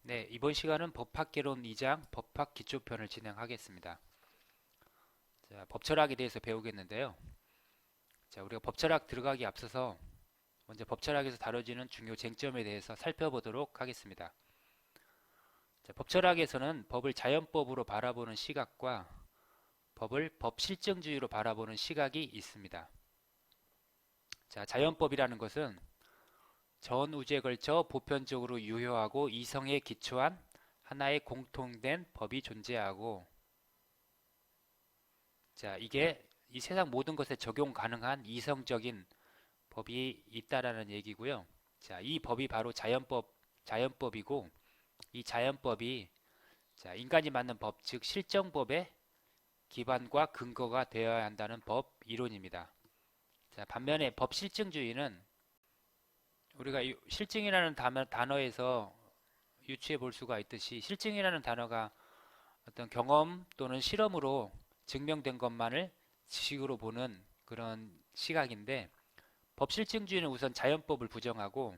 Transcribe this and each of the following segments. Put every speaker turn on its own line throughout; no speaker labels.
네, 이번 시간은 법학개론 2장 법학 기초편을 진행하겠습니다. 자, 법철학에 대해서 배우겠는데요. 자, 우리가 법철학 들어가기 앞서서 먼저 법철학에서 다뤄지는 중요 쟁점에 대해서 살펴보도록 하겠습니다. 자, 법철학에서는 법을 자연법으로 바라보는 시각과 법을 법실증주의로 바라보는 시각이 있습니다. 자, 자연법이라는 것은 전 우주에 걸쳐 보편적으로 유효하고 이성에 기초한 하나의 공통된 법이 존재하고, 자, 이게 이 세상 모든 것에 적용 가능한 이성적인 법이 있다라는 얘기고요. 자, 이 법이 바로 자연법이고, 이 자연법이 자, 인간이 만든 법, 즉 실정법의 기반과 근거가 되어야 한다는 법 이론입니다. 자, 반면에 법 실증주의는 우리가 이 실증이라는 단어에서 유추해 볼 수가 있듯이, 실증이라는 단어가 어떤 경험 또는 실험으로 증명된 것만을 지식으로 보는 그런 시각인데, 법실증주의는 우선 자연법을 부정하고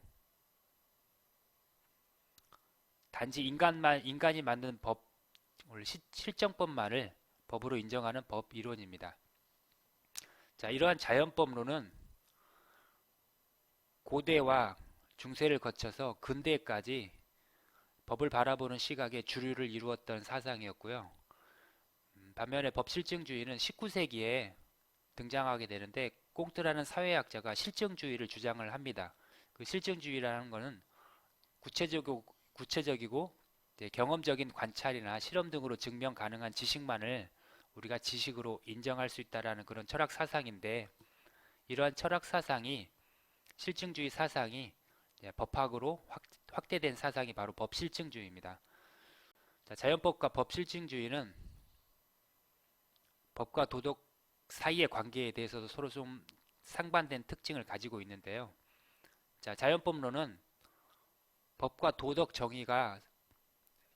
단지 인간이 만든 법, 실정법만을 법으로 인정하는 법 이론입니다. 자, 이러한 자연법론은 고대와 중세를 거쳐서 근대까지 법을 바라보는 시각의 주류를 이루었던 사상이었고요. 반면에 법실증주의는 19세기에 등장하게 되는데, 꽁트라는 사회학자가 실증주의를 주장을 합니다. 그 실증주의라는 것은 구체적이고 경험적인 관찰이나 실험 등으로 증명 가능한 지식만을 우리가 지식으로 인정할 수 있다라는 그런 철학 사상인데, 이러한 철학 사상이 실증주의 사상이 법학으로 확대된 사상이 바로 법실증주의입니다. 자, 자연법과 법실증주의는 법과 도덕 사이의 관계에 대해서도 서로 좀 상반된 특징을 가지고 있는데요. 자, 자연법론은 법과 도덕 정의가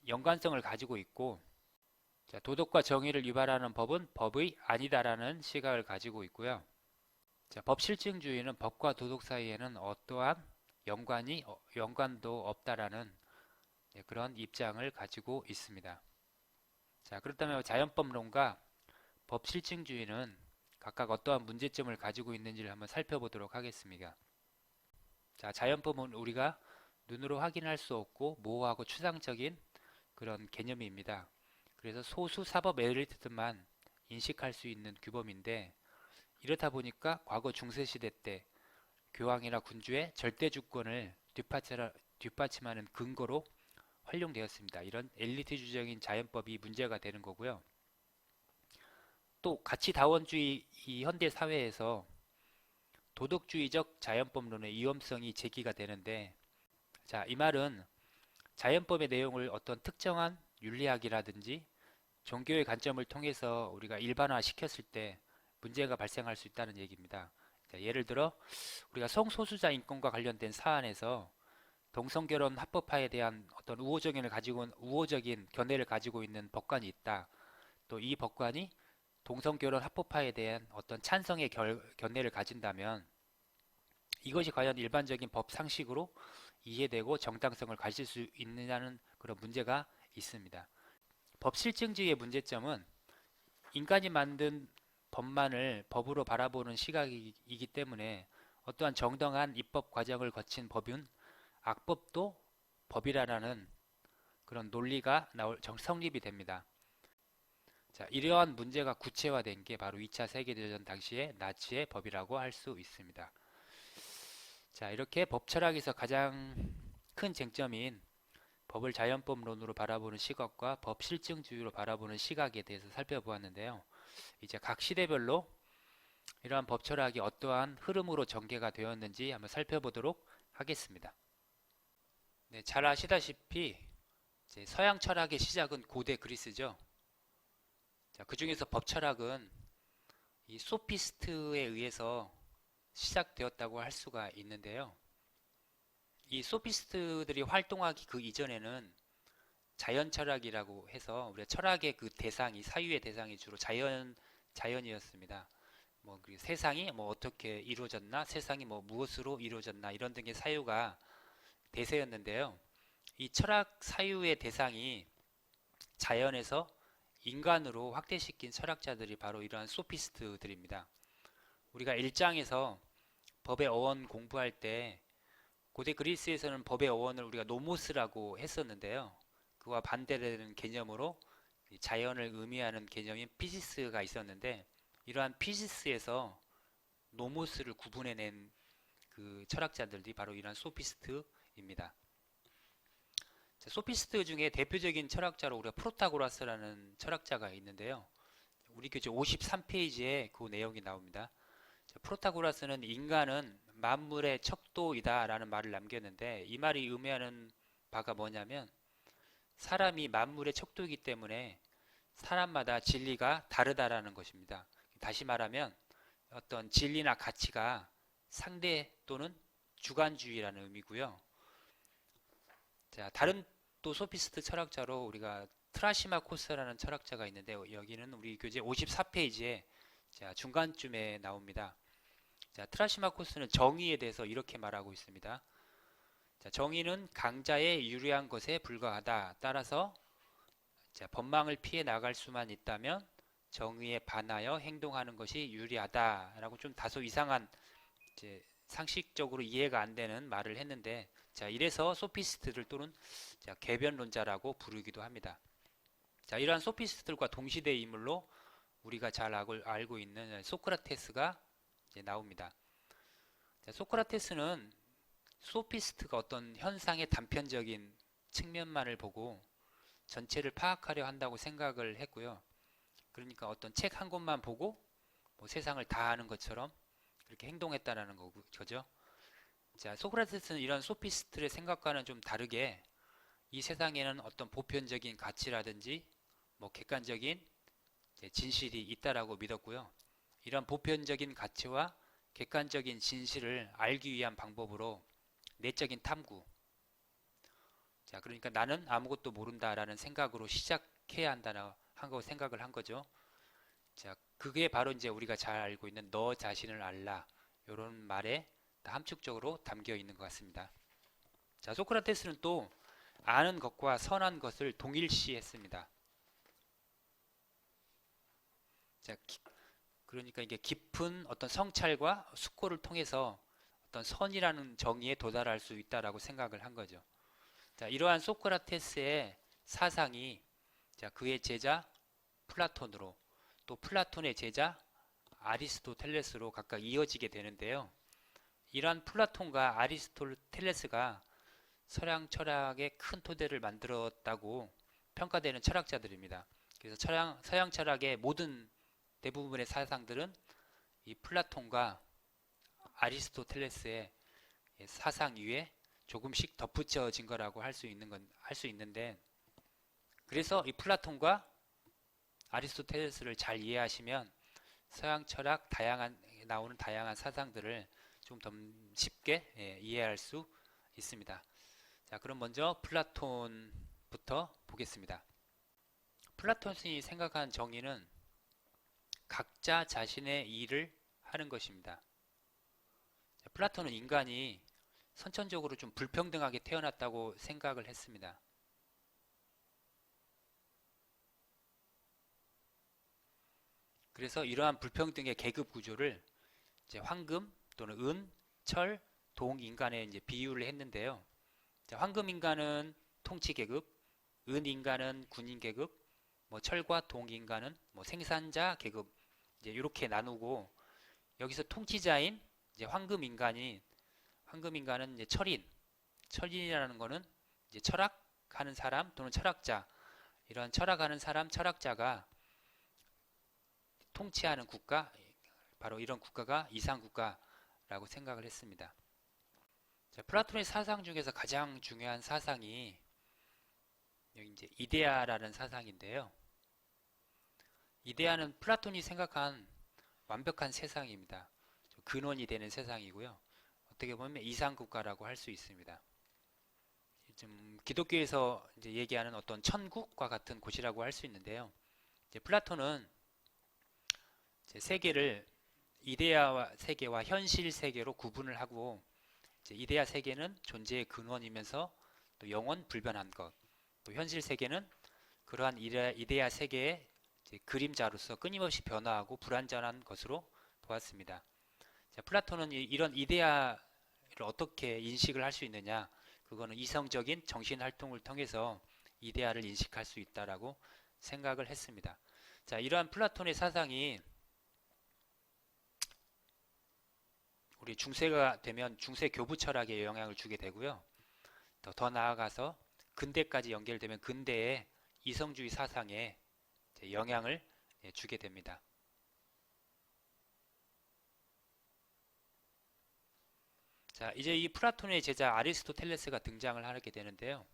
연관성을 가지고 있고, 자, 도덕과 정의를 유발하는 법은 법의 아니다라는 시각을 가지고 있고요. 자, 법실증주의는 법과 도덕 사이에는 어떠한 연관도 없다라는 그런 입장을 가지고 있습니다. 자, 그렇다면 자연법론과 법실증주의는 각각 어떠한 문제점을 가지고 있는지를 한번 살펴보도록 하겠습니다. 자, 자연법은 우리가 눈으로 확인할 수 없고 모호하고 추상적인 그런 개념입니다. 그래서 소수 사법 엘리트만 인식할 수 있는 규범인데, 이렇다 보니까 과거 중세시대 때 교황이나 군주의 절대 주권을 뒷받침하는 근거로 활용되었습니다. 이런 엘리트주의적인 자연법이 문제가 되는 거고요. 또 가치다원주의 이 현대 사회에서 도덕주의적 자연법론의 위험성이 제기가 되는데, 자, 이 말은 자연법의 내용을 어떤 특정한 윤리학이라든지 종교의 관점을 통해서 우리가 일반화 시켰을 때 문제가 발생할 수 있다는 얘기입니다. 자, 예를 들어 우리가 성소수자 인권과 관련된 사안에서 동성결혼 합법화에 대한 어떤 우호적인 견해를 가지고 있는 법관이 있다. 또 이 법관이 동성결혼 합법화에 대한 어떤 찬성의 견해를 가진다면, 이것이 과연 일반적인 법 상식으로 이해되고 정당성을 가질 수 있느냐는 그런 문제가 있습니다. 법 실증주의의 문제점은 인간이 만든 법만을 법으로 바라보는 시각이기 때문에 어떠한 정당한 입법 과정을 거친 법은 악법도 법이라는 그런 논리가 성립이 됩니다. 자, 이러한 문제가 구체화된 게 바로 2차 세계대전 당시의 나치의 법이라고 할 수 있습니다. 자, 이렇게 법 철학에서 가장 큰 쟁점인 법을 자연법론으로 바라보는 시각과 법 실증주의로 바라보는 시각에 대해서 살펴보았는데요. 이제 각 시대별로 이러한 법 철학이 어떠한 흐름으로 전개가 되었는지 한번 살펴보도록 하겠습니다. 네, 잘 아시다시피 이제 서양 철학의 시작은 고대 그리스죠. 자, 그 중에서 법 철학은 이 소피스트에 의해서 시작되었다고 할 수가 있는데요. 이 소피스트들이 활동하기 그 이전에는 자연 철학이라고 해서 우리가 철학의 그 대상이 사유의 대상이 주로 자연이었습니다. 뭐 세상이 뭐 어떻게 이루어졌나, 세상이 뭐 무엇으로 이루어졌나 이런 등의 사유가 대세였는데요. 이 철학 사유의 대상이 자연에서 인간으로 확대시킨 철학자들이 바로 이러한 소피스트들입니다. 우리가 1장에서 법의 어원 공부할 때 고대 그리스에서는 법의 어원을 우리가 노모스라고 했었는데요. 그와 반대되는 개념으로 자연을 의미하는 개념인 피시스가 있었는데, 이러한 피시스에서 노모스를 구분해낸 그 철학자들이 바로 이러한 소피스트입니다. 소피스트 중에 대표적인 철학자로 우리가 프로타고라스라는 철학자가 있는데요. 우리 교재 53페이지에 그 내용이 나옵니다. 프로타고라스는 인간은 만물의 척도이다 라는 말을 남겼는데, 이 말이 의미하는 바가 뭐냐면 사람이 만물의 척도이기 때문에 사람마다 진리가 다르다라는 것입니다. 다시 말하면 어떤 진리나 가치가 상대 또는 주관주의라는 의미고요. 자, 다른 또 소피스트 철학자로 우리가 트라시마코스라는 철학자가 있는데, 여기는 우리 교재 54페이지에 중간쯤에 나옵니다. 자, 트라시마코스는 정의에 대해서 이렇게 말하고 있습니다. 자, 정의는 강자에 유리한 것에 불과하다. 따라서 법망을 피해 나갈 수만 있다면 정의에 반하여 행동하는 것이 유리하다라고 좀 다소 이상한 상식적으로 이해가 안 되는 말을 했는데, 자, 이래서 소피스트들 또는 궤변론자라고 부르기도 합니다. 자, 이러한 소피스트들과 동시대 인물로 우리가 잘 알고 있는 소크라테스가 나옵니다. 자, 소크라테스는 소피스트가 어떤 현상의 단편적인 측면만을 보고 전체를 파악하려 한다고 생각을 했고요. 그러니까 어떤 책 한 권만 보고 뭐 세상을 다 아는 것처럼 그렇게 행동했다라는 거죠. 자, 소크라테스는 이런 소피스트의 생각과는 좀 다르게 이 세상에는 어떤 보편적인 가치라든지 뭐 객관적인 진실이 있다라고 믿었고요. 이런 보편적인 가치와 객관적인 진실을 알기 위한 방법으로 내적인 탐구, 자, 그러니까 나는 아무것도 모른다라는 생각으로 시작해야 한다고 생각을 한 거죠. 자, 그게 바로 이제 우리가 잘 알고 있는 너 자신을 알라, 이런 말에 함축적으로 담겨 있는 것 같습니다. 자, 소크라테스는 또 아는 것과 선한 것을 동일시했습니다. 자, 그러니까 이게 깊은 어떤 성찰과 숙고를 통해서 어떤 선이라는 정의에 도달할 수 있다라고 생각을 한 거죠. 자, 이러한 소크라테스의 사상이 그의 제자 플라톤으로, 또 플라톤의 제자 아리스토텔레스로 각각 이어지게 되는데요. 이러한 플라톤과 아리스토텔레스가 서양 철학의 큰 토대를 만들었다고 평가되는 철학자들입니다. 그래서 서양 철학의 모든 대부분의 사상들은 이 플라톤과 아리스토텔레스의 사상 위에 조금씩 덧붙여진 거라고 할 수 있는데, 그래서 이 플라톤과 아리스토텔레스를 잘 이해하시면 서양 철학 나오는 다양한 사상들을 좀 더 쉽게 이해할 수 있습니다. 자, 그럼 먼저 플라톤부터 보겠습니다. 플라톤이 생각한 정의는 각자 자신의 일을 하는 것입니다. 플라톤은 인간이 선천적으로 좀 불평등하게 태어났다고 생각을 했습니다. 그래서 이러한 불평등의 계급 구조를 황금 또는 은, 철, 동 인간에 비유를 했는데요. 황금 인간은 통치 계급, 은 인간은 군인 계급, 뭐 철과 동 인간은 뭐 생산자 계급, 이렇게 나누고, 여기서 통치자인 황금 인간은 철인이라는 거는 철학하는 사람 또는 철학자, 이러한 철학하는 사람, 철학자가 통치하는 국가, 바로 이런 국가가 이상국가라고 생각을 했습니다. 자, 플라톤의 사상 중에서 가장 중요한 사상이 여기 이데아라는 사상인데요. 이데아는 플라톤이 생각한 완벽한 세상입니다. 근원이 되는 세상이고요. 어떻게 보면 이상국가라고 할 수 있습니다. 좀 기독교에서 얘기하는 어떤 천국과 같은 곳이라고 할 수 있는데요. 플라톤은 세계를 이데아 세계와 현실 세계로 구분을 하고, 이데아 세계는 존재의 근원이면서 또 영원 불변한 것, 또 현실 세계는 그러한 이데아 세계의 이제 그림자로서 끊임없이 변화하고 불완전한 것으로 보았습니다. 자, 플라톤은 이런 이데아를 어떻게 인식을 할 수 있느냐? 그거는 이성적인 정신 활동을 통해서 이데아를 인식할 수 있다라고 생각을 했습니다. 자, 이러한 플라톤의 사상이 우리 중세가 되면 중세 교부 철학에 영향을 주게 되고요. 더 나아가서 근대까지 연결되면 근대의 이성주의 사상에 영향을 주게 됩니다. 자, 이제 이 플라톤의 제자 아리스토텔레스가 등장을 하게 되는데요.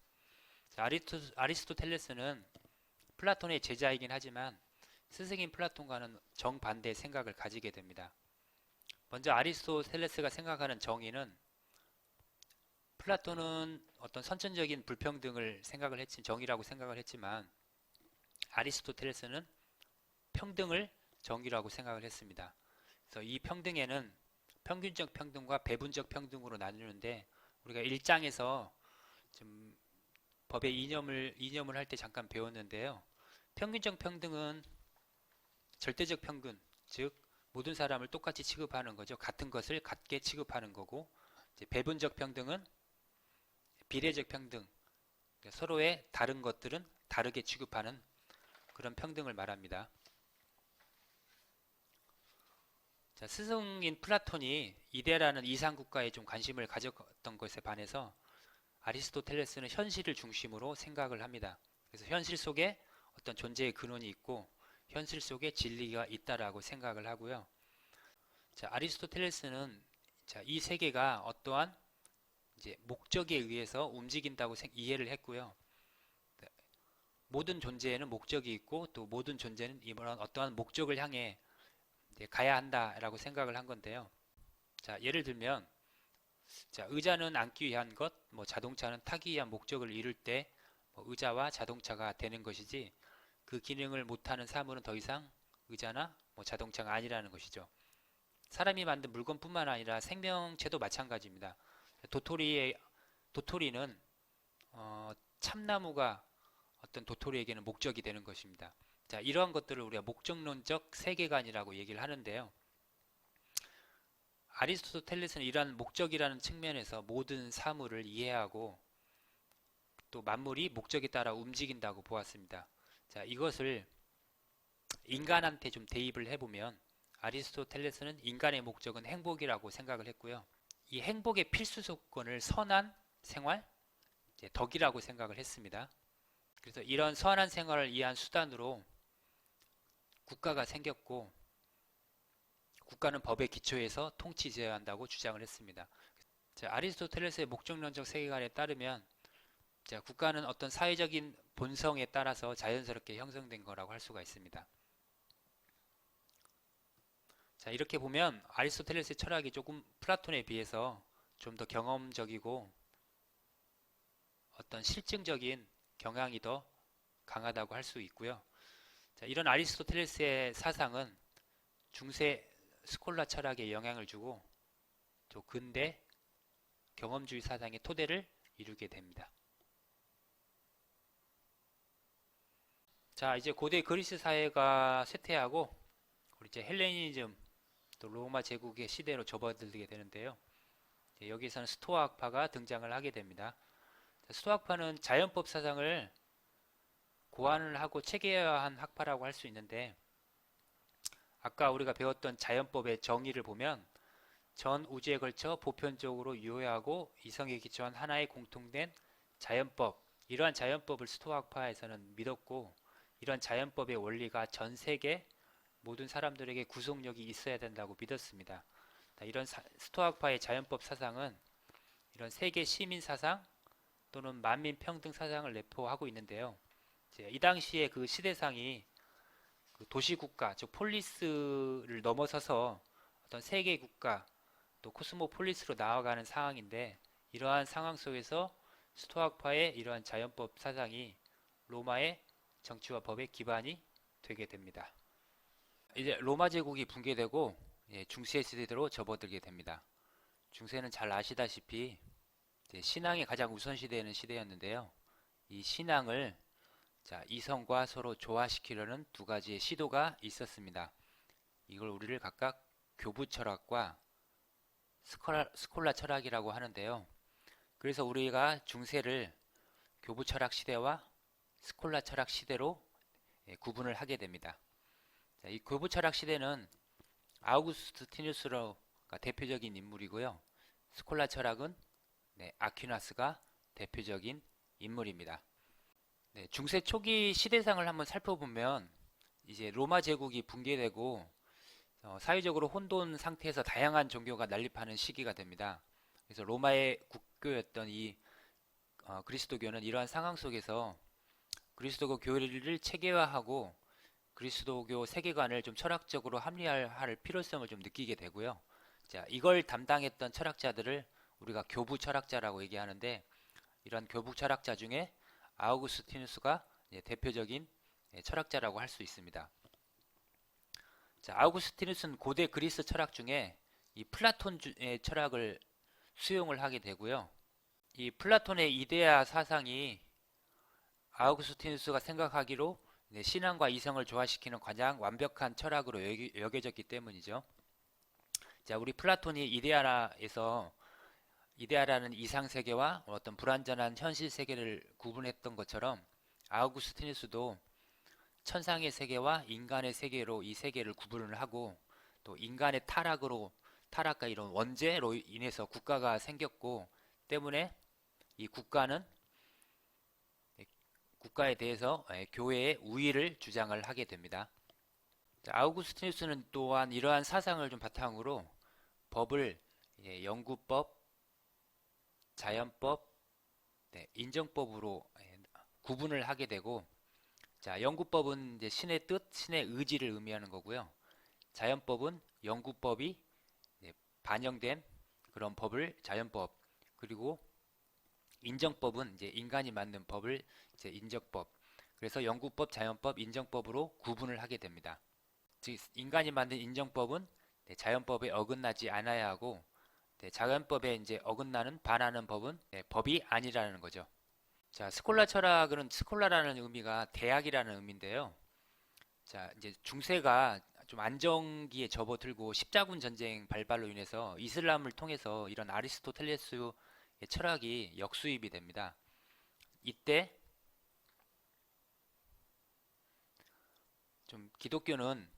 자, 아리스토텔레스는 플라톤의 제자이긴 하지만 스승인 플라톤과는 정반대의 생각을 가지게 됩니다. 먼저 아리스토텔레스가 생각하는 정의는 플라톤은 어떤 선천적인 불평등을 생각을 했지 정의라고 생각을 했지만 아리스토텔레스는 평등을 정의라고 생각을 했습니다. 그래서 이 평등에는 평균적 평등과 배분적 평등으로 나누는데 우리가 1장에서 좀 법의 이념을 할 때 잠깐 배웠는데요. 평균적 평등은 절대적 평균, 즉 모든 사람을 똑같이 취급하는 거죠. 같은 것을 같게 취급하는 거고, 이제 배분적 평등은 비례적 평등, 그러니까 서로의 다른 것들은 다르게 취급하는 그런 평등을 말합니다. 자, 스승인 플라톤이 이데라는 이상국가에 좀 관심을 가졌던 것에 반해서 아리스토텔레스는 현실을 중심으로 생각을 합니다. 그래서 현실 속에 어떤 존재의 근원이 있고 현실 속에 진리가 있다라고 생각을 하고요. 자, 아리스토텔레스는 자, 이 세계가 어떠한 이제 목적에 의해서 움직인다고 이해를 했고요. 모든 존재에는 목적이 있고 또 모든 존재는 이런 어떠한 목적을 향해 가야 한다라고 생각을 한 건데요. 자, 예를 들면 자, 의자는 앉기 위한 것, 뭐 자동차는 타기 위한 목적을 이룰 때 의자와 자동차가 되는 것이지 그 기능을 못하는 사물은 더 이상 의자나 뭐 자동차가 아니라는 것이죠. 사람이 만든 물건뿐만 아니라 생명체도 마찬가지입니다. 도토리는 참나무가 어떤 도토리에게는 목적이 되는 것입니다. 자, 이러한 것들을 우리가 목적론적 세계관이라고 얘기를 하는데요. 아리스토텔레스는 이러한 목적이라는 측면에서 모든 사물을 이해하고 또 만물이 목적에 따라 움직인다고 보았습니다. 자, 이것을 인간한테 좀 대입을 해보면 아리스토텔레스는 인간의 목적은 행복이라고 생각을 했고요. 이 행복의 필수 조건을 선한 생활, 덕이라고 생각을 했습니다. 그래서 이런 선한 생활을 위한 수단으로 국가가 생겼고 국가는 법에 기초해서 통치되어야 한다고 주장을 했습니다. 자, 아리스토텔레스의 목적론적 세계관에 따르면 자, 국가는 어떤 사회적인 본성에 따라서 자연스럽게 형성된 거라고 할 수가 있습니다. 자, 이렇게 보면 아리스토텔레스의 철학이 조금 플라톤에 비해서 좀 더 경험적이고 어떤 실증적인 경향이 더 강하다고 할 수 있고요. 자, 이런 아리스토텔레스의 사상은 중세 스콜라 철학에 영향을 주고 또 근대 경험주의 사상의 토대를 이루게 됩니다. 자, 이제 고대 그리스 사회가 쇠퇴하고 우리 이제 헬레니즘 또 로마 제국의 시대로 접어들게 되는데요. 여기서는 스토아학파가 등장을 하게 됩니다. 스토아학파는 자연법 사상을 고안을 하고 체계화한 학파라고 할 수 있는데 아까 우리가 배웠던 자연법의 정의를 보면 전 우주에 걸쳐 보편적으로 유효하고 이성에 기초한 하나의 공통된 자연법, 이러한 자연법을 스토아학파에서는 믿었고 이러한 자연법의 원리가 전 세계 모든 사람들에게 구속력이 있어야 된다고 믿었습니다. 이런 스토아학파의 자연법 사상은 이런 세계 시민 사상 또는 만민 평등 사상을 내포하고 있는데요. 이 당시에 그 시대상이 그 도시국가, 즉 폴리스를 넘어서서 어떤 세계 국가 또 코스모폴리스로 나아가는 상황인데 이러한 상황 속에서 스토아학파의 이러한 자연법 사상이 로마의 정치와 법의 기반이 되게 됩니다. 이제 로마 제국이 붕괴되고 중세 시대로 접어들게 됩니다. 중세는 잘 아시다시피 이제 신앙이 가장 우선시되는 시대였는데요. 이 신앙을 이성과 서로 조화시키려는 두 가지의 시도가 있었습니다. 이걸 우리를 각각 교부 철학과 스콜라 철학이라고 하는데요. 그래서 우리가 중세를 교부 철학 시대와 스콜라 철학 시대로 구분을 하게 됩니다. 이 교부 철학 시대는 아우구스티누스가 대표적인 인물이고요. 스콜라 철학은 아퀴나스가 대표적인 인물입니다. 중세 초기 시대상을 한번 살펴보면 이제 로마 제국이 붕괴되고 사회적으로 혼돈 상태에서 다양한 종교가 난립하는 시기가 됩니다. 그래서 로마의 국교였던 이 그리스도교는 이러한 상황 속에서 그리스도교 교리를 체계화하고 그리스도교 세계관을 좀 철학적으로 합리화할 필요성을 좀 느끼게 되고요. 이걸 담당했던 철학자들을 우리가 교부 철학자라고 얘기하는데, 이런 교부 철학자 중에 아우구스티누스가 대표적인 철학자라고 할 수 있습니다. 아우구스티누스는 고대 그리스 철학 중에 이 플라톤의 철학을 수용을 하게 되고요. 이 플라톤의 이데아 사상이 아우구스티누스가 생각하기로 신앙과 이성을 조화시키는 가장 완벽한 철학으로 여겨졌기 때문이죠. 우리 플라톤이 이데아라는 이상 세계와 어떤 불완전한 현실 세계를 구분했던 것처럼 아우구스티누스도 천상의 세계와 인간의 세계로 이 세계를 구분을 하고, 또 인간의 타락과 이런 원죄로 인해서 국가가 생겼고 때문에 이 국가에 대해서 교회의 우위를 주장을 하게 됩니다. 아우구스티누스는 또한 이러한 사상을 좀 바탕으로 법을 영구법, 자연법, 인정법으로 구분을 하게 되고, 영구법은 이제 신의 뜻, 신의 의지를 의미하는 거고요. 자연법은 영구법이 반영된 그런 법을 자연법, 그리고 인정법은 이제 인간이 만든 법을 이제 인정법. 그래서 영구법, 자연법, 인정법으로 구분을 하게 됩니다. 즉 인간이 만든 인정법은 자연법에 어긋나지 않아야 하고, 자연법에 이제 반하는 법은 법이 아니라는 거죠. 스콜라 철학은 스콜라라는 의미가 대학이라는 의미인데요. 이제 중세가 좀 안정기에 접어들고 십자군 전쟁 발발로 인해서 이슬람을 통해서 이런 아리스토텔레스의 철학이 역수입이 됩니다. 이때 좀 기독교는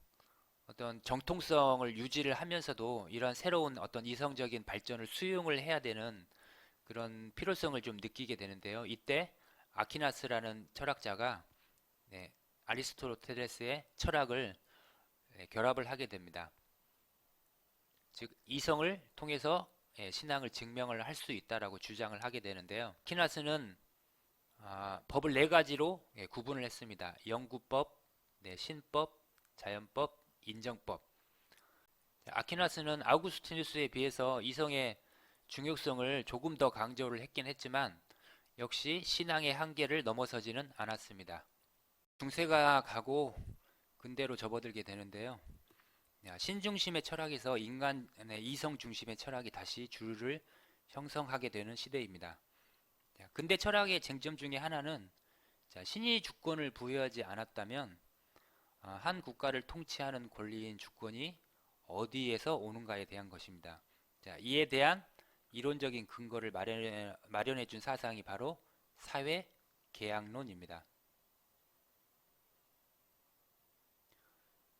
어떤 정통성을 유지를 하면서도 이런 새로운 어떤 이성적인 발전을 수용을 해야 되는 그런 필요성을 좀 느끼게 되는데요. 이때 아퀴나스라는 철학자가 아리스토텔레스의 철학을 결합을 하게 됩니다. 즉 이성을 통해서 신앙을 증명을 할 수 있다라고 주장을 하게 되는데요. 아퀴나스는 법을 네 가지로 구분을 했습니다. 영구법, 신법, 자연법, 인정법. 아퀴나스는 아우구스티누스에 비해서 이성의 중요성을 조금 더 강조를 했긴 했지만 역시 신앙의 한계를 넘어서지는 않았습니다. 중세가 가고 근대로 접어들게 되는데요. 신중심의 철학에서 인간의 이성 중심의 철학이 다시 주류를 형성하게 되는 시대입니다. 근대 철학의 쟁점 중에 하나는 신이 주권을 부여하지 않았다면 한 국가를 통치하는 권리인 주권이 어디에서 오는가에 대한 것입니다. 이에 대한 이론적인 근거를 마련해 준 사상이 바로 사회계약론입니다.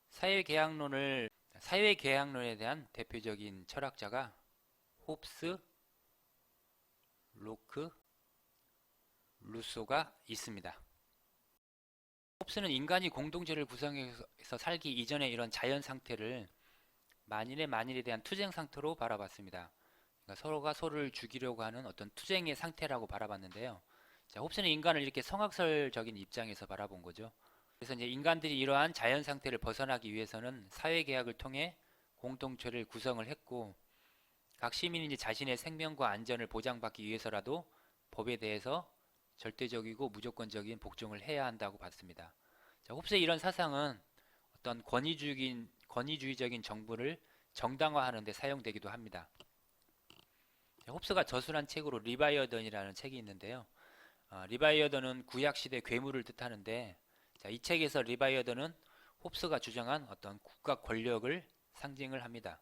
사회계약론에 대한 대표적인 철학자가 홉스, 로크, 루소가 있습니다. 홉스는 인간이 공동체를 구성해서 살기 이전의 이런 자연 상태를 만일에 대한 투쟁 상태로 바라봤습니다. 그러니까 서로가 서로를 죽이려고 하는 어떤 투쟁의 상태라고 바라봤는데요. 홉스는 인간을 이렇게 성악설적인 입장에서 바라본 거죠. 그래서 이제 인간들이 이러한 자연 상태를 벗어나기 위해서는 사회계약을 통해 공동체를 구성을 했고, 각 시민이 자신의 생명과 안전을 보장받기 위해서라도 법에 대해서 절대적이고 무조건적인 복종을 해야 한다고 봤습니다. 홉스의 이런 사상은 어떤 권위주의적인 정부를 정당화하는 데 사용되기도 합니다. 홉스가 저술한 책으로 리바이어던이라는 책이 있는데요. 리바이어던은 구약시대 괴물을 뜻하는데, 자, 이 책에서 리바이어던은 홉스가 주장한 어떤 국가 권력을 상징을 합니다.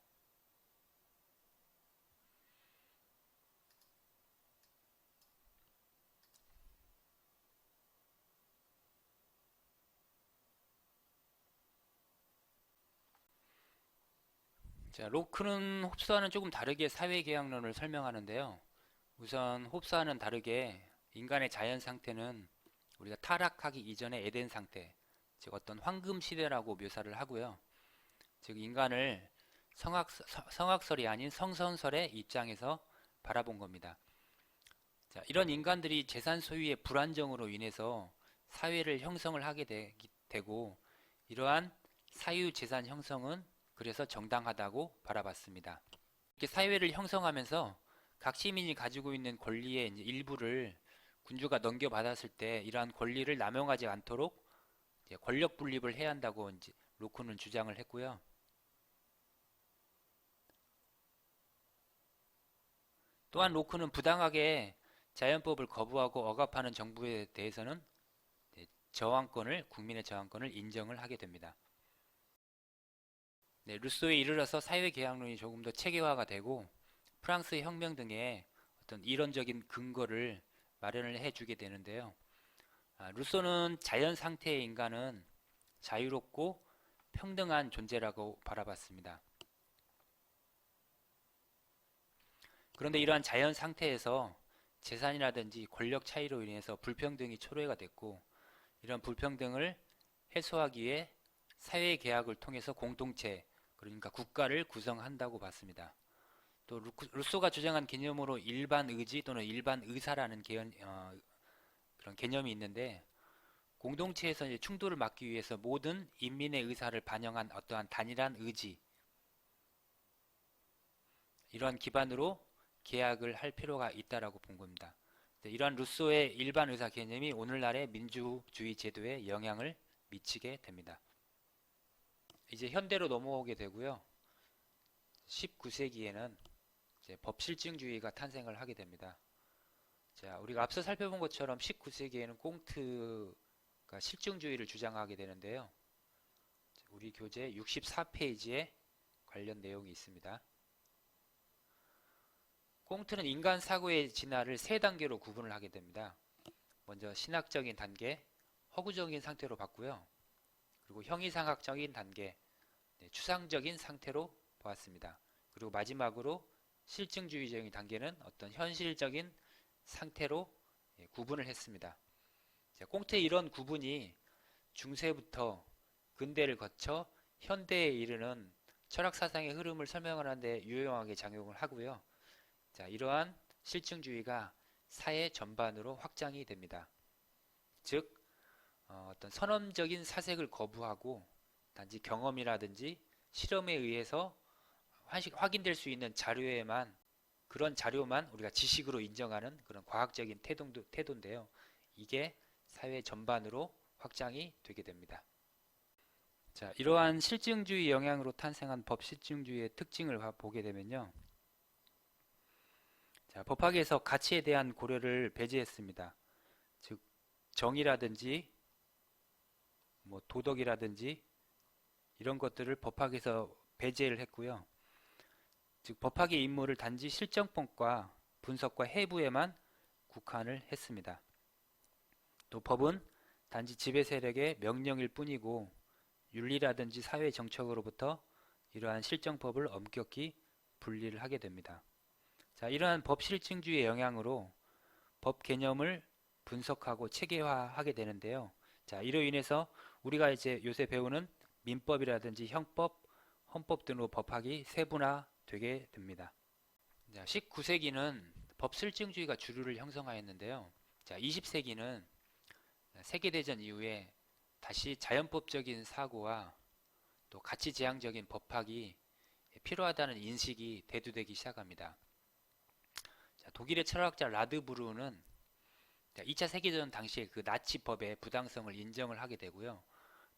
자, 로크는 홉스와는 조금 다르게 사회계약론을 설명하는데요. 우선 홉스와는 다르게 인간의 자연 상태는 우리가 타락하기 이전의 에덴 상태, 즉 어떤 황금 시대라고 묘사를 하고요. 즉 인간을 성악설이 아닌 성선설의 입장에서 바라본 겁니다. 자, 이런 인간들이 재산 소유의 불안정으로 인해서 사회를 형성을 하게 되고 이러한 사유 재산 형성은 그래서 정당하다고 바라봤습니다. 이렇게 사회를 형성하면서 각 시민이 가지고 있는 권리의 이제 일부를 군주가 넘겨받았을 때 이러한 권리를 남용하지 않도록 이제 권력 분립을 해야 한다고 이제 로크는 주장을 했고요. 또한 로크는 부당하게 자연법을 거부하고 억압하는 정부에 대해서는 국민의 저항권을 인정을 하게 됩니다. 네, 루소에 이르러서 사회계약론이 조금 더 체계화가 되고 프랑스 혁명 등의 어떤 이론적인 근거를 마련을 해주게 되는데요. 루소는 자연 상태의 인간은 자유롭고 평등한 존재라고 바라봤습니다. 그런데 이러한 자연 상태에서 재산이라든지 권력 차이로 인해서 불평등이 초래가 됐고 이런 불평등을 해소하기 위해 사회계약을 통해서 공동체, 그러니까 국가를 구성한다고 봤습니다. 또 루소가 주장한 개념으로 일반 의지 또는 일반 의사라는 그런 개념이 있는데 공동체에서 이제 충돌을 막기 위해서 모든 인민의 의사를 반영한 어떠한 단일한 의지 이러한 기반으로 계약을 할 필요가 있다라고 본 겁니다. 이러한 루소의 일반 의사 개념이 오늘날의 민주주의 제도에 영향을 미치게 됩니다. 이제 현대로 넘어오게 되고요. 19세기에는 이제 법실증주의가 탄생을 하게 됩니다. 자, 우리가 앞서 살펴본 것처럼 19세기에는 꽁트가 실증주의를 주장하게 되는데요. 우리 교재 64페이지에 관련 내용이 있습니다. 꽁트는 인간 사고의 진화를 세 단계로 구분을 하게 됩니다. 먼저 신학적인 단계, 허구적인 상태로 봤고요. 그리고 형이상학적인 단계, 추상적인 상태로 보았습니다. 그리고 마지막으로 실증주의적인 단계는 어떤 현실적인 상태로 구분을 했습니다. 꽁트의 이런 구분이 중세부터 근대를 거쳐 현대에 이르는 철학 사상의 흐름을 설명하는 데 유용하게 작용을 하고요. 자, 이러한 실증주의가 사회 전반으로 확장이 됩니다. 즉, 어떤 선언적인 사색을 거부하고 단지 경험이라든지 실험에 의해서 확인될 수 있는 그런 자료만 우리가 지식으로 인정하는 그런 과학적인 태도인데요. 이게 사회 전반으로 확장이 되게 됩니다. 자, 이러한 실증주의 영향으로 탄생한 법실증주의의 특징을 보게 되면요. 자, 법학에서 가치에 대한 고려를 배제했습니다. 즉, 정의라든지 도덕이라든지 이런 것들을 법학에서 배제를 했고요. 즉 법학의 임무를 단지 실정법과 분석과 해부에만 국한을 했습니다. 또 법은 단지 지배 세력의 명령일 뿐이고 윤리라든지 사회 정책으로부터 이러한 실정법을 엄격히 분리를 하게 됩니다. 자, 이러한 법 실증주의의 영향으로 법 개념을 분석하고 체계화하게 되는데요. 자, 이로 인해서 우리가 이제 요새 배우는 민법이라든지 형법, 헌법 등으로 법학이 세분화되게 됩니다. 자, 19세기는 법 실증주의가 주류를 형성하였는데요. 자, 20세기는 세계대전 이후에 다시 자연법적인 사고와 또 가치지향적인 법학이 필요하다는 인식이 대두되기 시작합니다. 자, 독일의 철학자 라드브루는 2차 세계대전 당시에 그 나치법의 부당성을 인정을 하게 되고요.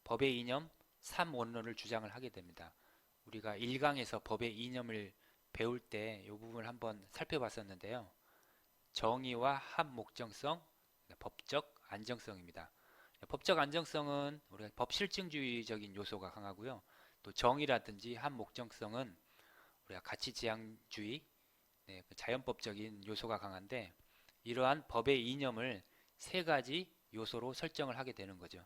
법의 이념 3원론을 주장을 하게 됩니다. 우리가 1강에서 법의 이념을 배울 때 이 부분을 한번 살펴봤었는데요. 정의와 합목적성, 법적 안정성입니다. 법적 안정성은 우리가 법실증주의적인 요소가 강하고요. 또 정의라든지 합목적성은 우리가 가치지향주의, 그 자연법적인 요소가 강한데 이러한 법의 이념을 세 가지 요소로 설정을 하게 되는 거죠.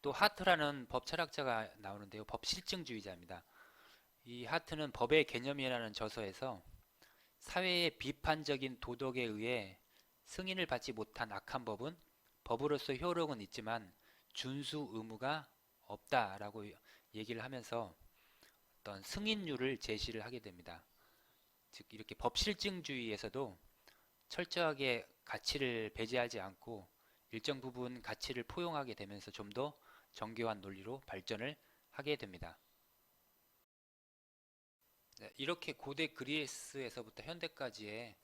또 하트라는 법 철학자가 나오는데요. 법실증주의자입니다. 이 하트는 법의 개념이라는 저서에서 사회의 비판적인 도덕에 의해 승인을 받지 못한 악한 법은 법으로서 효력은 있지만 준수 의무가 없다라고 얘기를 하면서 어떤 승인률을 제시를 하게 됩니다. 즉 이렇게 법실증주의에서도 철저하게 가치를 배제하지 않고 일정 부분 가치를 포용하게 되면서 좀 더 정교한 논리로 발전을 하게 됩니다. 네, 이렇게 고대 그리스에서부터 현대까지의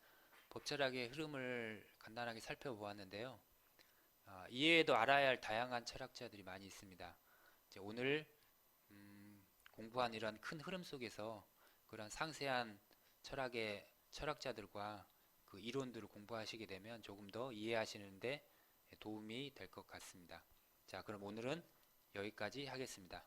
법철학의 흐름을 간단하게 살펴보았는데요. 이외에도 알아야 할 다양한 철학자들이 많이 있습니다. 이제 오늘 공부한 이런 큰 흐름 속에서 그런 상세한 철학의 철학자들과 그 이론들을 공부하시게 되면 조금 더 이해하시는데 도움이 될 것 같습니다. 자, 그럼 오늘은 여기까지 하겠습니다.